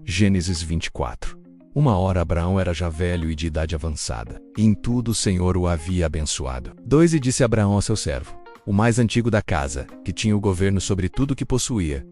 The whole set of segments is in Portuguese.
Gênesis 24. Uma hora Abraão era já velho e de idade avançada, e em tudo o Senhor o havia abençoado. 2 E disse Abraão ao seu servo, o mais antigo da casa, que tinha o governo sobre tudo o que possuía: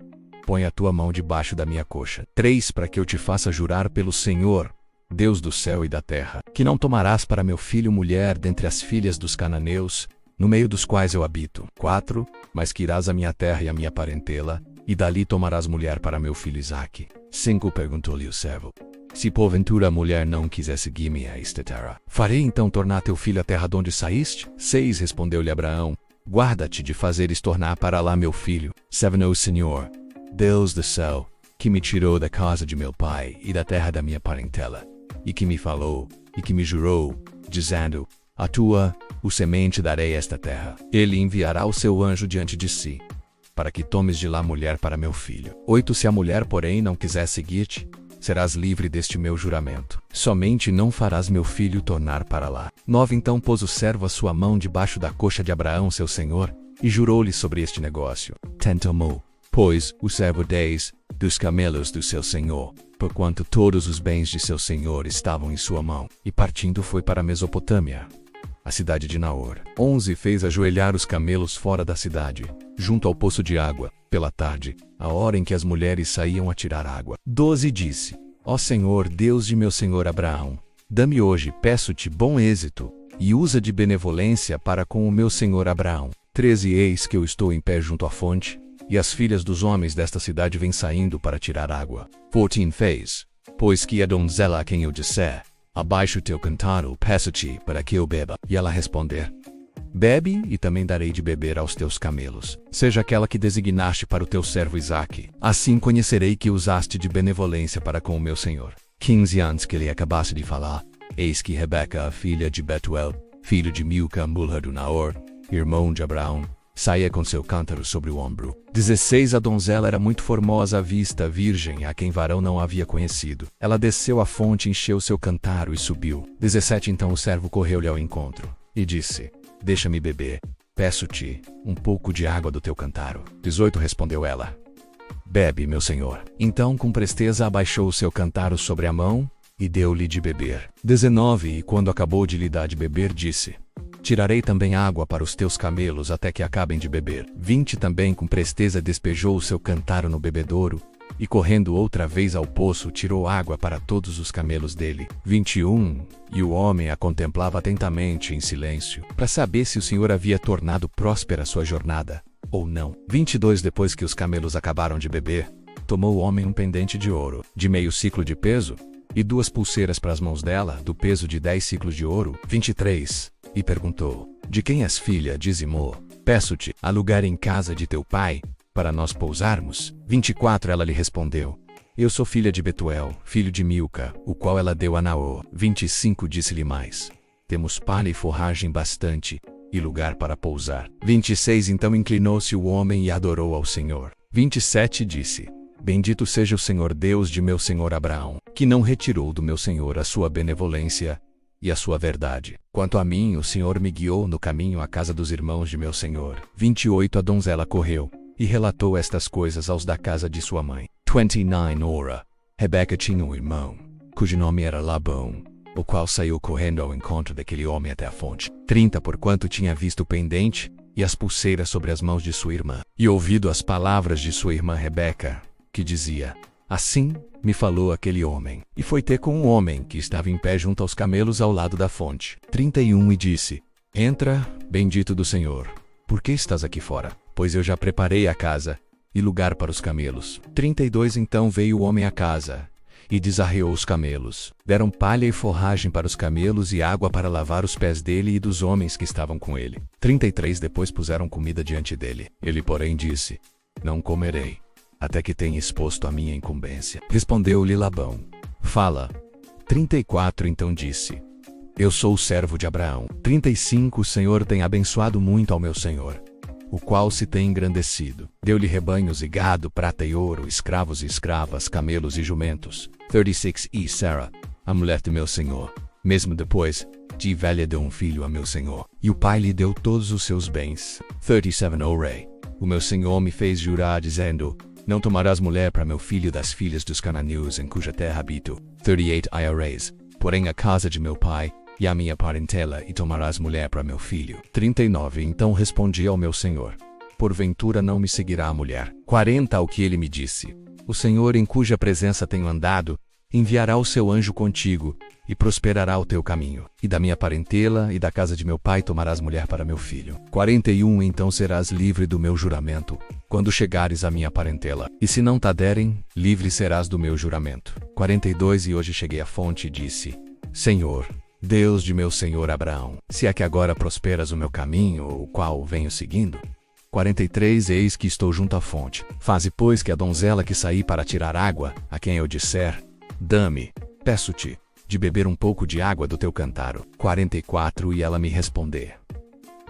põe a tua mão debaixo da minha coxa. 3 Para que eu te faça jurar pelo Senhor, Deus do céu e da terra, que não tomarás para meu filho mulher dentre as filhas dos cananeus, no meio dos quais eu habito. 4 Mas que irás à minha terra e à minha parentela, e dali tomarás mulher para meu filho Isaque. 5 Perguntou-lhe o servo: se porventura a mulher não quiser seguir-me a esta terra, farei então tornar teu filho à terra de onde saíste? 6 Respondeu-lhe Abraão: guarda-te de fazeres tornar para lá meu filho. 7 O Senhor, Deus do céu, que me tirou da casa de meu pai e da terra da minha parentela, e que me falou, e que me jurou, dizendo: a tua, o semente darei esta terra. Ele enviará o seu anjo diante de si, para que tomes de lá mulher para meu filho. 8 Se a mulher, porém, não quiser seguir-te, serás livre deste meu juramento. Somente não farás meu filho tornar para lá. 9 Então pôs o servo a sua mão debaixo da coxa de Abraão, seu senhor, e jurou-lhe sobre este negócio. 10 Tomou, pois, o servo 10 dos camelos do seu senhor, porquanto todos os bens de seu senhor estavam em sua mão, e partindo foi para a Mesopotâmia, a cidade de Naor. 11 Fez ajoelhar os camelos fora da cidade, junto ao poço de água, pela tarde, a hora em que as mulheres saíam a tirar água. 12 Disse: ó Senhor, Deus de meu senhor Abraão, dá-me hoje, peço-te, bom êxito, e usa de benevolência para com o meu senhor Abraão. 13 Eis que eu estou em pé junto à fonte, e as filhas dos homens desta cidade vêm saindo para tirar água. 14 Fez, pois que a donzela a quem eu disser: abaixa o teu cântaro, peço-te, para que eu beba. E ela responder: bebe, e também darei de beber aos teus camelos. Seja aquela que designaste para o teu servo Isaque. Assim conhecerei que usaste de benevolência para com o meu senhor. 15 Antes que ele acabasse de falar, eis que Rebeca, a filha de Betuel, filho de Milca, mulher do Naor, irmão de Abraão, saía com seu cântaro sobre o ombro. 16 A donzela era muito formosa à vista, virgem, a quem varão não havia conhecido. Ela desceu à fonte, encheu seu cântaro e subiu. 17 Então o servo correu-lhe ao encontro, e disse: deixa-me beber, peço-te, um pouco de água do teu cântaro. 18 Respondeu ela: bebe, meu senhor. Então com presteza abaixou o seu cântaro sobre a mão, e deu-lhe de beber. 19 E quando acabou de lhe dar de beber, disse: tirarei também água para os teus camelos até que acabem de beber. 20 Também com presteza despejou o seu cântaro no bebedouro, e correndo outra vez ao poço, tirou água para todos os camelos dele. 21 E o homem a contemplava atentamente em silêncio, para saber se o Senhor havia tornado próspera sua jornada, ou não. 22 Depois que os camelos acabaram de beber, tomou o homem um pendente de ouro, de meio ciclo de peso, e 2 pulseiras para as mãos dela, do peso de 10 ciclos de ouro. 23 E perguntou: de quem és filha? Dizimou: peço-te, há lugar em casa de teu pai, para nós pousarmos? 24 Ela lhe respondeu: eu sou filha de Betuel, filho de Milca, o qual ela deu a Naor. 25 Disse-lhe mais: temos palha e forragem bastante, e lugar para pousar. 26 Então inclinou-se o homem e adorou ao Senhor. 27 Disse: bendito seja o Senhor Deus de meu senhor Abraão, que não retirou do meu senhor a sua benevolência e a sua verdade. Quanto a mim, o Senhor me guiou no caminho à casa dos irmãos de meu senhor. 28 A donzela correu, e relatou estas coisas aos da casa de sua mãe. 29 Ora, Rebeca tinha um irmão, cujo nome era Labão, o qual saiu correndo ao encontro daquele homem até a fonte. 30 Porquanto tinha visto o pendente e as pulseiras sobre as mãos de sua irmã, e ouvido as palavras de sua irmã Rebeca, que dizia: assim me falou aquele homem. E foi ter com um homem que estava em pé junto aos camelos ao lado da fonte. 31 E disse: entra, bendito do Senhor. Por que estás aqui fora? Pois eu já preparei a casa e lugar para os camelos. 32 Então veio o homem à casa, e desarreou os camelos. Deram palha e forragem para os camelos e água para lavar os pés dele e dos homens que estavam com ele. 33 Depois puseram comida diante dele. Ele, porém, disse: não comerei, até que tenha exposto a minha incumbência. Respondeu-lhe Labão: fala. 34 Então disse: eu sou o servo de Abraão. 35 O Senhor tem abençoado muito ao meu senhor, o qual se tem engrandecido. Deu-lhe rebanhos e gado, prata e ouro, escravos e escravas, camelos e jumentos. 36 E Sara, a mulher de meu senhor, mesmo depois de velha, deu um filho a meu senhor, e o pai lhe deu todos os seus bens. 37 O rei, o meu senhor me fez jurar, dizendo: Não tomarás mulher para meu filho das filhas dos cananeus em cuja terra habito. 38 IRAs. Porém a casa de meu pai e a minha parentela, e tomarás mulher para meu filho. 39 Então respondi ao meu senhor: porventura não me seguirá a mulher. 40 Ao que ele me disse: o Senhor em cuja presença tenho andado, enviará o seu anjo contigo, e prosperará o teu caminho. E da minha parentela e da casa de meu pai tomarás mulher para meu filho. 41 Então serás livre do meu juramento, quando chegares à minha parentela. E se não te derem, livre serás do meu juramento. 42 E hoje cheguei à fonte e disse: Senhor, Deus de meu senhor Abraão, se é que agora prosperas o meu caminho, o qual venho seguindo. 43 Eis que estou junto à fonte. Faze, pois, que a donzela que saí para tirar água, a quem eu disser: dá-me, peço-te, de beber um pouco de água do teu cântaro. 44 E ela me responder: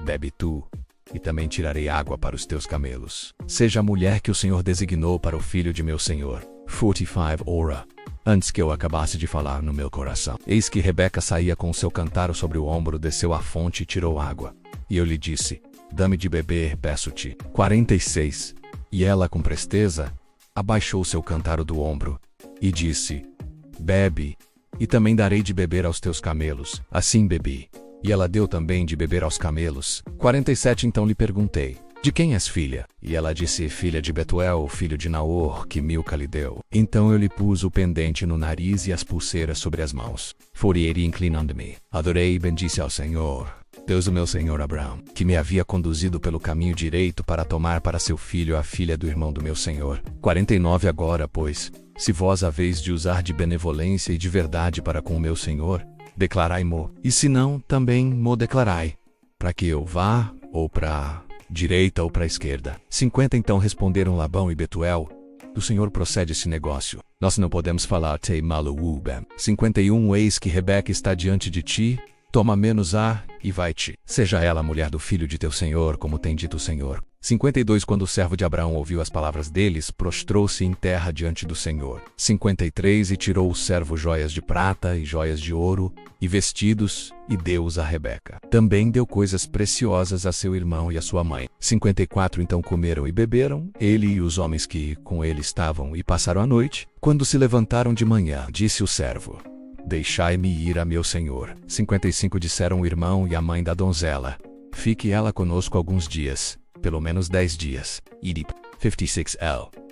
bebe tu, e também tirarei água para os teus camelos. Seja a mulher que o Senhor designou para o filho de meu senhor. 45 Ora, antes que eu acabasse de falar no meu coração, eis que Rebeca saía com o seu cântaro sobre o ombro, desceu à fonte e tirou água. E eu lhe disse: dá-me de beber, peço-te. 46 E ela, com presteza, abaixou seu cântaro do ombro, e disse: bebe, e também darei de beber aos teus camelos. Assim bebi, e ela deu também de beber aos camelos. 47 Então lhe perguntei: de quem és filha? E ela disse: filha de Betuel, filho de Naor, que Milca lhe deu. Então eu lhe pus o pendente no nariz e as pulseiras sobre as mãos. 48 E inclinando-me, adorei e bendisse ao Senhor, Deus do meu senhor Abraão, que me havia conduzido pelo caminho direito para tomar para seu filho a filha do irmão do meu senhor. 49 Agora, pois, se vós haveis de usar de benevolência e de verdade para com o meu senhor, declarai-mo, e se não, também mo declarai, para que eu vá, ou para direita ou para esquerda. 50 Então responderam Labão e Betuel: do Senhor procede esse negócio. Nós não podemos falar te maluubem. 51 Eis que Rebeca está diante de ti, toma menos e vai-te. Seja ela a mulher do filho de teu senhor, como tem dito o Senhor. 52 Quando o servo de Abraão ouviu as palavras deles, prostrou-se em terra diante do Senhor. 53 E tirou o servo joias de prata e joias de ouro, e vestidos, e deu-os a Rebeca. Também deu coisas preciosas a seu irmão e a sua mãe. 54 Então comeram e beberam, ele e os homens que com ele estavam, e passaram a noite. Quando se levantaram de manhã, disse o servo: deixai-me ir a meu senhor. 55 Disseram o irmão e a mãe da donzela: fique ela conosco alguns dias, pelo menos 10 dias. 56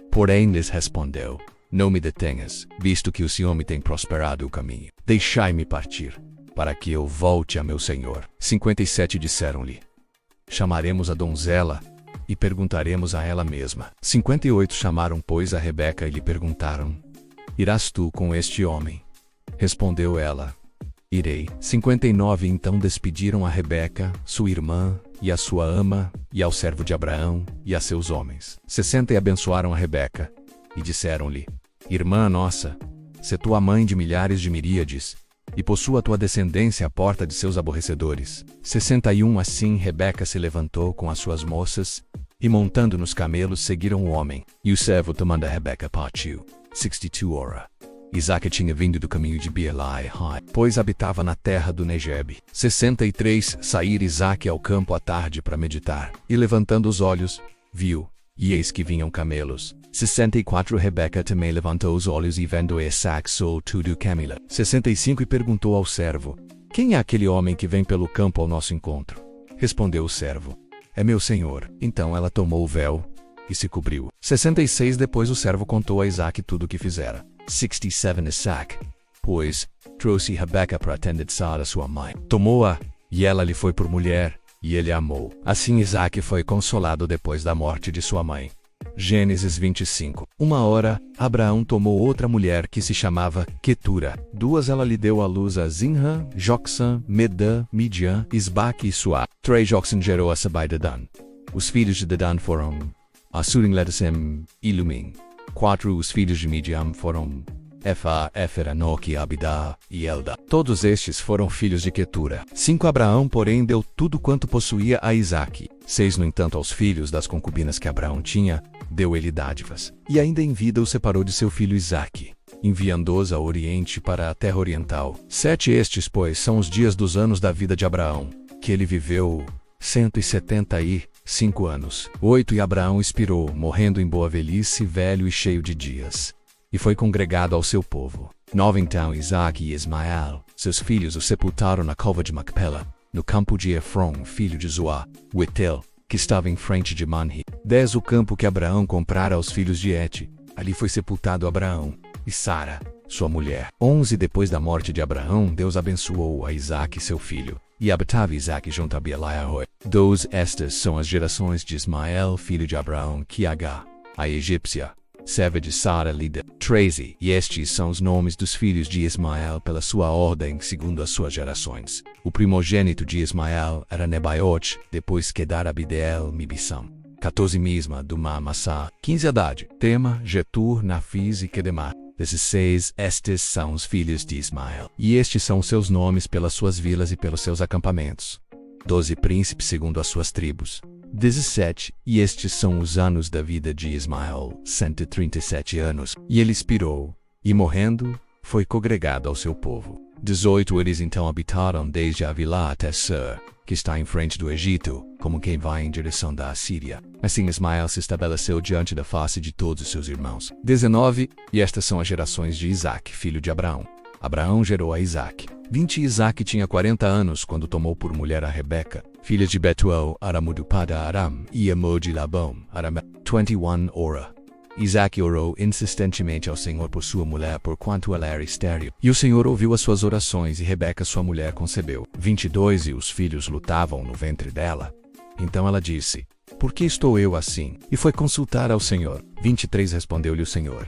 Porém lhes respondeu: não me detenhas, visto que o Senhor me tem prosperado o caminho. Deixai-me partir, para que eu volte a meu senhor. 57 Disseram-lhe: chamaremos a donzela e perguntaremos a ela mesma. 58 Chamaram, pois, a Rebeca e lhe perguntaram: irás tu com este homem? Respondeu ela: irei. 59 Então despediram a Rebeca, sua irmã, e a sua ama, e ao servo de Abraão, e a seus homens. 60 E abençoaram a Rebeca, e disseram-lhe: irmã nossa, se tua mãe de milhares de miríades, e possua tua descendência à porta de seus aborrecedores. 61 Assim Rebeca se levantou com as suas moças, e montando nos camelos seguiram o homem. E o servo tomando a Rebeca partiu. 62 Ora, Isaque tinha vindo do caminho de Beelai, pois habitava na terra do Negebe. 63 Sair Isaque ao campo à tarde para meditar, e levantando os olhos, viu, e eis que vinham camelos. 64 Rebeca também levantou os olhos e vendo Isaque soltou do camelo. 65 E perguntou ao servo: quem é aquele homem que vem pelo campo ao nosso encontro? Respondeu o servo: é meu senhor. Então ela tomou o véu e se cobriu. 66 Depois o servo contou a Isaque tudo o que fizera. 67 Isaque, pois, trouxe Rebeca para atender Sara sua mãe. Tomou-a, e ela lhe foi por mulher, e ele a amou. Assim Isaque foi consolado depois da morte de sua mãe. Gênesis 25. Uma hora, Abraão tomou outra mulher que se chamava Quetura. 2 Ela lhe deu à luz a Zinra, Joxã, Medã, Midian, Isbaque e Suá. 3 Joxã gerou a Sabai de Dan. Os filhos de Dedan foram Assurim, Ledesem e Lumim. 4 Os filhos de Midian foram Efa, Éfer, Enoque, Abidá e Elda. Todos estes foram filhos de Quetura. 5 Abraão, porém, deu tudo quanto possuía a Isaque. 6 No entanto, aos filhos das concubinas que Abraão tinha, deu ele dádivas. E ainda em vida os separou de seu filho Isaque, enviando-os ao oriente para a terra oriental. 7 Estes, pois, são os dias dos anos da vida de Abraão, que ele viveu 175 5 anos. 8 E Abraão expirou, morrendo em boa velhice, velho e cheio de dias. E foi congregado ao seu povo. 9 Então Isaque e Ismael, seus filhos, o sepultaram na cova de Macpela, no campo de Efron, filho de Zoá, o Etel, que estava em frente de Manre. 10 O campo que Abraão comprara aos filhos de Et. Ali foi sepultado Abraão e Sara, sua mulher. 11 Depois da morte de Abraão, Deus abençoou a Isaque, seu filho, e habitava Isaque junto a Beelai-roi. 12 Estas são as gerações de Ismael, filho de Abraão, que Agar, a egípcia, serva de Sara, lida. 13 E estes são os nomes dos filhos de Ismael pela sua ordem, segundo as suas gerações. O primogênito de Ismael era Nebaiote, depois Kedar, Abideel, Mibissam. 14 Misma, Dumá, Massá. 15 Haddad, Tema, Getur, Nafis e Kedemar. 16 Estes são os filhos de Ismael, e estes são seus nomes pelas suas vilas e pelos seus acampamentos. 12 Príncipes segundo as suas tribos. 17 E estes são os anos da vida de Ismael, 137 anos. E ele expirou, e morrendo, foi congregado ao seu povo. 18 Eles então habitaram desde Avilá até Sur, que está em frente do Egito, como quem vai em direção da Assíria. Assim Ismael se estabeleceu diante da face de todos os seus irmãos. 19 E estas são as gerações de Isaque, filho de Abraão. Abraão gerou a Isaque. 20 Isaque tinha 40 anos quando tomou por mulher a Rebeca, filha de Betuel, Aramudupada Aram, e Amor de Labão, Aram. 21 Ora. Isaque orou insistentemente ao Senhor por sua mulher, porquanto ela era estéril. E o Senhor ouviu as suas orações, e Rebeca, sua mulher, concebeu. 22 E os filhos lutavam no ventre dela. Então ela disse: Por que estou eu assim? E foi consultar ao Senhor. 23 Respondeu-lhe o Senhor: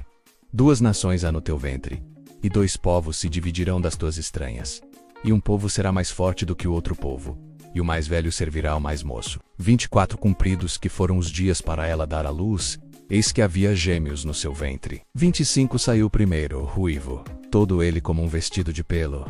2 nações há no teu ventre, e 2 povos se dividirão das tuas estranhas. E um povo será mais forte do que o outro povo, e o mais velho servirá ao mais moço. 24 Cumpridos que foram os dias para ela dar à luz, eis que havia gêmeos no seu ventre. 25 Saiu primeiro, ruivo, todo ele como um vestido de pelo,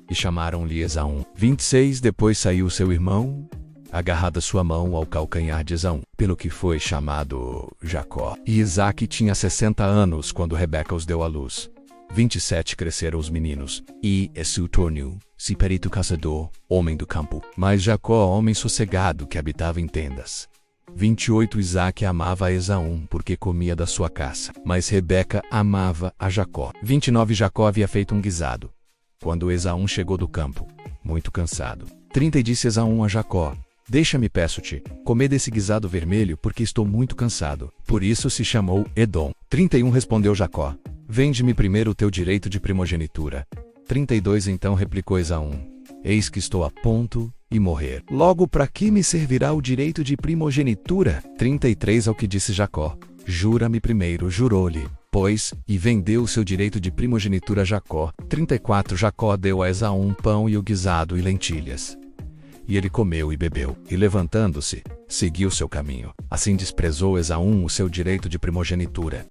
e chamaram-lhe Esaú. 26 Depois saiu seu irmão, agarrada sua mão ao calcanhar de Esaú, pelo que foi chamado Jacó. E Isaque tinha 60 anos quando Rebeca os deu à luz. 27 Cresceram os meninos, e Esaú tornou-se perito caçador, homem do campo, mas Jacó, homem sossegado que habitava em tendas. 28 Isaque amava a Esaú porque comia da sua caça, mas Rebeca amava a Jacó. 29 Jacó havia feito um guisado, quando Esaú chegou do campo, muito cansado. 30 E disse Esaú a Jacó: Deixa-me, peço-te, comer desse guisado vermelho, porque estou muito cansado. Por isso se chamou Edom. 31 Respondeu Jacó: Vende-me primeiro o teu direito de primogenitura. 32 Então replicou Esaú: Eis que estou a ponto de morrer. Logo, para que me servirá o direito de primogenitura? 33 Ao que disse Jacó: Jura-me primeiro. Jurou-lhe, pois, e vendeu o seu direito de primogenitura a Jacó. 34 Jacó deu a Esaú um pão e o guisado e lentilhas. E ele comeu e bebeu, e levantando-se, seguiu seu caminho. Assim desprezou Esaú o seu direito de primogenitura.